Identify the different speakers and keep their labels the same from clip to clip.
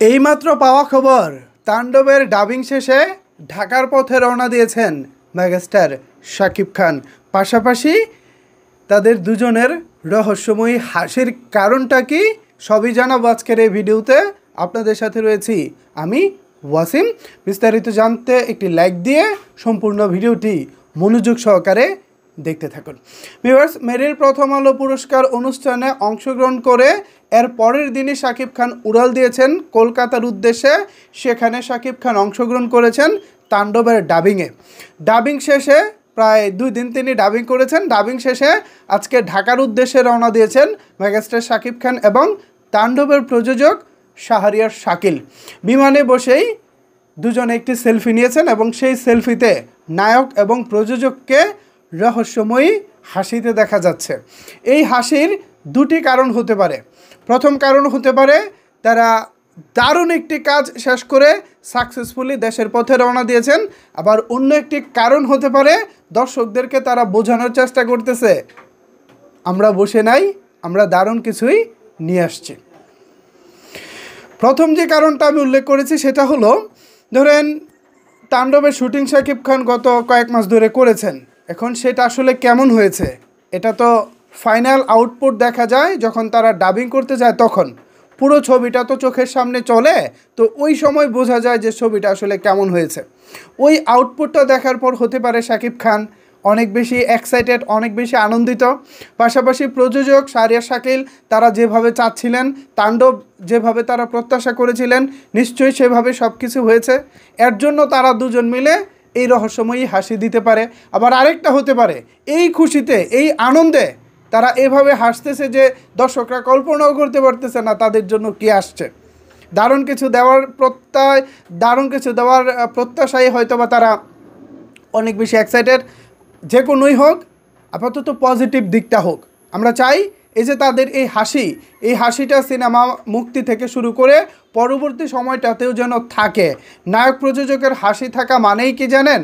Speaker 1: এইমাত্র পাওয়া খবর, তাণ্ডবের ডাবিং শেষে ঢাকার পথে রওনা দিয়েছেন মেগাস্টার শাকিব খান। পাশাপাশি তাদের দুজনের রহস্যময়ী হাসির কারণটা কি সবই জানাবো আজকের এই ভিডিওতে। আপনাদের সাথে রয়েছি আমি ওয়াসিম। বিস্তারিত জানতে একটি লাইক দিয়ে সম্পূর্ণ ভিডিওটি মনোযোগ সহকারে দেখতে থাকুন। ভিউয়ার্স, মেরিল প্রথম আলো পুরস্কার অনুষ্ঠানে অংশগ্রহণ করে এর পরের দিনই শাকিব খান উড়াল দিয়েছেন কলকাতার উদ্দেশ্যে। সেখানে শাকিব খান অংশগ্রহণ করেছেন তাণ্ডবের ডাবিংয়ে। ডাবিং শেষে প্রায় 2 দিন তিনি ডাবিং করেছেন। ডাবিং শেষে আজকে ঢাকার উদ্দেশ্যে রওনা দিয়েছেন মেগাস্টার শাকিব খান এবং তাণ্ডবের প্রযোজক শাহরিয়ার শাকিল। বিমানে বসেই দুজনে একটি সেলফি নিয়েছেন এবং সেই সেলফিতে নায়ক এবং প্রযোজককে রহস্যময়ী হাসিতে দেখা যাচ্ছে। এই হাসির দুটি কারণ হতে পারে। প্রথম কারণ হতে পারে তারা দারুণ একটি কাজ শেষ করে সাকসেসফুলি দেশের পথে রওনা দিয়েছেন। আবার অন্য একটি কারণ হতে পারে দর্শকদেরকে তারা বোঝানোর চেষ্টা করতেছে, আমরা বসে নাই, আমরা দারুণ কিছুই নিয়ে আসছি। প্রথম যে কারণটা আমি উল্লেখ করেছি সেটা হলো, ধরেন তাণ্ডবের শুটিং শাকিব খান গত কয়েক মাস ধরে করেছেন। এখন সেটা আসলে কেমন হয়েছে এটা তো ফাইনাল আউটপুট দেখা যায় যখন তারা ডাবিং করতে যায়, তখন পুরো ছবিটা তো চোখের সামনে চলে, তো ওই সময় বোঝা যায় যে ছবিটা আসলে কেমন হয়েছে। ওই আউটপুটটা দেখার পর হতে পারে শাকিব খান অনেক বেশি এক্সাইটেড, অনেক বেশি আনন্দিত। পাশাপাশি প্রযোজক শাহরিয়ার শাকিল তারা যেভাবে চাচ্ছিলেন, তাণ্ডব যেভাবে তারা প্রত্যাশা করেছিলেন, নিশ্চয়ই সেভাবে সব কিছু হয়েছে। এর জন্য তারা দুজন মিলে এই রহস্যময়ী হাসি দিতে পারে। আবার আরেকটা হতে পারে, এই খুশিতে, এই আনন্দে তারা এভাবে হাসতেছে যে দর্শকরা কল্পনাও করতে পারতেছে না তাদের জন্য কী আসছে। দারুণ কিছু দেওয়ার প্রত্যাশায় হয়তো বা তারা অনেক বেশি এক্সাইটেড। যে কোনোই হোক, আপাতত পজিটিভ দিকটা হোক। আমরা চাই এই যে তাদের এই হাসিটা সিনেমা মুক্তি থেকে শুরু করে পরবর্তী সময়টাতেও যেন থাকে। নায়ক প্রযোজকের হাসি থাকা মানেই কি জানেন?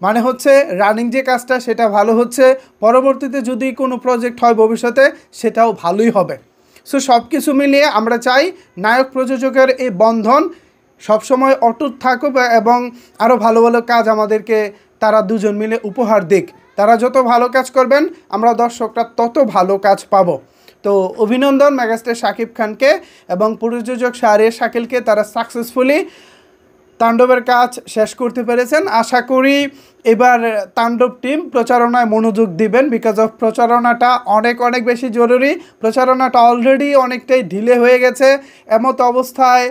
Speaker 1: মানে হচ্ছে রানিং যে কাজটা সেটা ভালো হচ্ছে, পরবর্তীতে যদি কোনো প্রজেক্ট হয় ভবিষ্যতে সেটাও ভালোই হবে। সো সব কিছু মিলিয়ে আমরা চাই নায়ক প্রযোজকের এই বন্ধন সবসময় অটুট থাকুক এবং আরও ভালো ভালো কাজ আমাদেরকে তারা দুজন মিলে উপহার দিক। তারা যত ভালো কাজ করবেন আমরা দর্শকরা তত ভালো কাজ পাবো। তো অভিনন্দন মেগাস্টার শাকিব খানকে এবং প্রযোজক শাহরিয়ার শাকিলকে, তারা সাকসেসফুলি তাণ্ডবের কাজ শেষ করতে পেরেছেন। আশা করি এবার তাণ্ডব টিম প্রচারণায় মনোযোগ দিবেন, বিকজ অফ প্রচারণাটা অনেক বেশি জরুরি। প্রচারণাটা অলরেডি অনেকটাই ঢিলে হয়ে গেছে। এমত অবস্থায়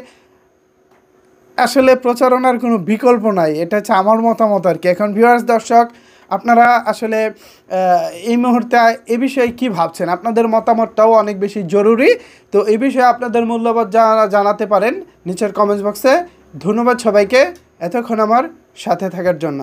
Speaker 1: আসলে প্রচারণার কোনো বিকল্প নাই। এটা হচ্ছে আমার মতামত আর কি। এখন ভিউয়ার্স, দর্শক, আপনারা আসলে এই মুহূর্তে এ বিষয়ে কী ভাবছেন? আপনাদের মতামতটাও অনেক বেশি জরুরি। তো এই বিষয়ে আপনাদের মূল্যবান জানাতে পারেন নিচের কমেন্টস বক্সে। ধন্যবাদ সবাইকে এতক্ষণ আমার সাথে থাকার জন্য।